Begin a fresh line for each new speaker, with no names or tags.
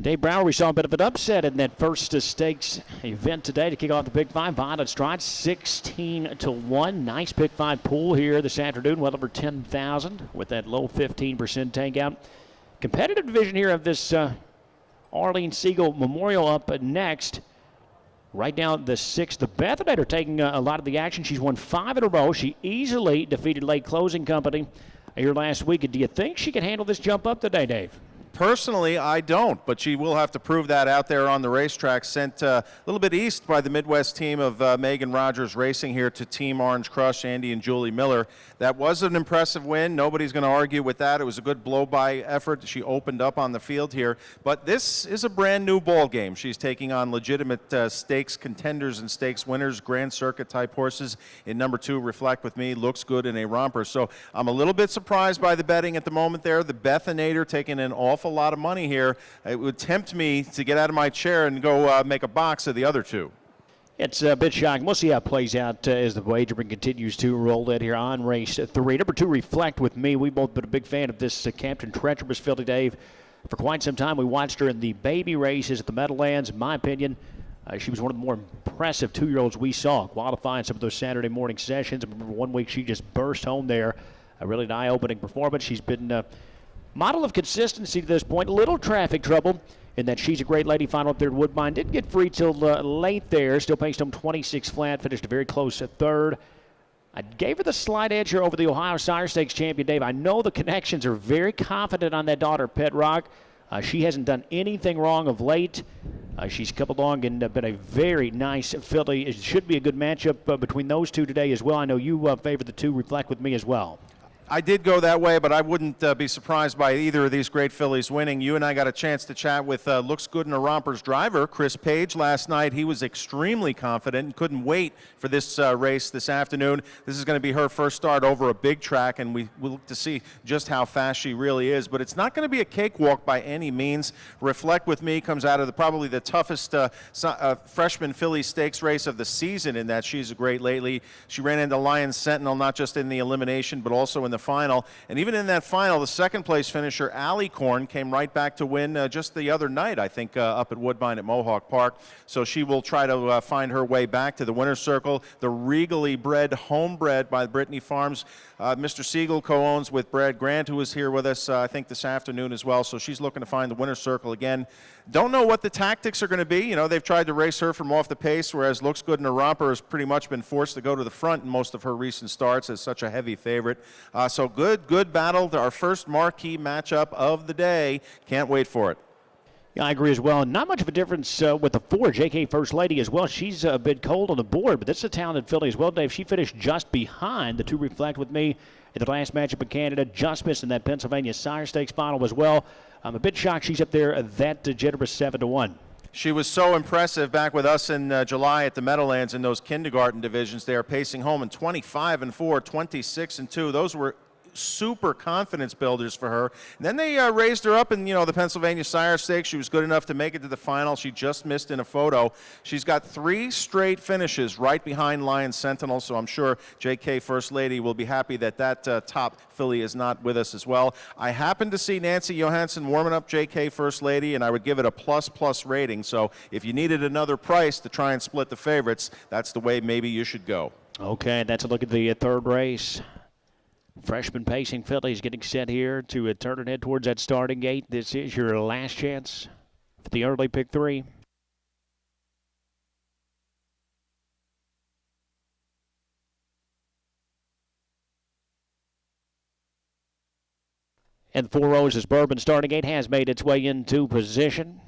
Dave Brower, we saw a bit of an upset in that first stakes event today to kick off the Big Five. Violet Stride 16-1. Nice Big Five pool here this afternoon, well over 10,000 with that low 15% takeout. Competitive division here of this Arlene Siegel Memorial up next. Right now, the sixth, the Bethanator taking a lot of the action. She's won 5 in a row. She easily defeated Late Closing Company here last week. Do you think she can handle this jump up today, Dave?
Personally, I don't, but she will have to prove that out there on the racetrack. Sent a little bit east by the Midwest team of Megan Rogers Racing here to Team Orange Crush, Andy and Julie Miller. That was an impressive win. Nobody's going to argue with that. It was a good blow-by effort. She opened up on the field here. But this is a brand-new ball game. She's taking on legitimate stakes contenders and stakes winners, Grand Circuit-type horses. In number 2, Reflect With Me, looks good in a romper. So I'm a little bit surprised by the betting at the moment there. The Bethanator taking an awful lot of money here. It would tempt me to get out of my chair and go make a box of the other two.
It's a bit shocking. We'll see how it plays out as the wagering continues to roll in here on race 3. Number 2, Reflect With Me. We've both been a big fan of this Captain Treacherous filly, Dave. For quite some time, we watched her in the baby races at the Meadowlands. In my opinion, she was one of the more impressive 2-year-olds we saw qualifying some of those Saturday morning sessions. I remember one week she just burst home there. A really eye-opening performance. She's been model of consistency to this point. A little traffic trouble in that She's a Great Lady final up there at Woodbine. Didn't get free till late there. Still paced home 26 flat. Finished a very close at third. I gave her the slight edge here over the Ohio Sire Stakes champion, Dave. I know the connections are very confident on that daughter, Pet Rock. She hasn't done anything wrong of late. She's come along and been a very nice filly. It should be a good matchup between those two today as well. I know you favor the 2, Reflect With Me as well.
I did go that way, but I wouldn't be surprised by either of these great fillies winning. You and I got a chance to chat with Looks Good in a Romper's driver, Chris Page, last night. He was extremely confident and couldn't wait for this race this afternoon. This is going to be her first start over a big track, and we'll look to see just how fast she really is. But it's not going to be a cakewalk by any means. Reflect With Me comes out of probably the toughest freshman filly stakes race of the season in that She's a Great Lady. She ran into Lion Sentinel, not just in the elimination, but also in the final. And even in that final, the second place finisher, Alicorn, came right back to win just the other night, I think, up at Woodbine at Mohawk Park. So she will try to find her way back to the winner's circle. The regally bred, homebred by Brittany Farms. Mr. Siegel co-owns with Brad Grant, who is here with us, I think, this afternoon as well. So she's looking to find the winner's circle again. Don't know what the tactics are going to be. You know, they've tried to race her from off the pace, whereas Looks Good in a Romper has pretty much been forced to go to the front in most of her recent starts as such a heavy favorite. So good battle. Our first marquee matchup of the day. Can't wait for it.
Yeah, I agree as well. Not much of a difference with the 4, JK First Lady as well. She's a bit cold on the board, but this is a talented filly as well, Dave. She finished just behind the 2, Reflect With Me in the last matchup in Canada. Just missed in that Pennsylvania Sire Stakes final as well. I'm a bit shocked she's up there that generous 7-1.
She was so impressive back with us in July at the Meadowlands in those kindergarten divisions there, pacing home in 25-4, 26-2. Those were super confidence builders for her. And then they raised her up in, the Pennsylvania Sire Stakes. She was good enough to make it to the final. She just missed in a photo. She's got 3 straight finishes right behind Lion Sentinel, so I'm sure JK First Lady will be happy that top filly is not with us as well. I happened to see Nancy Johansson warming up JK First Lady, and I would give it a plus rating. So if you needed another price to try and split the favorites, that's the way maybe you should go.
Okay, that's a look at the third race. Freshman pacing fillies getting set here to turn and head towards that starting gate. This is your last chance for the early pick 3. And 4 Roses Bourbon starting gate has made its way into position.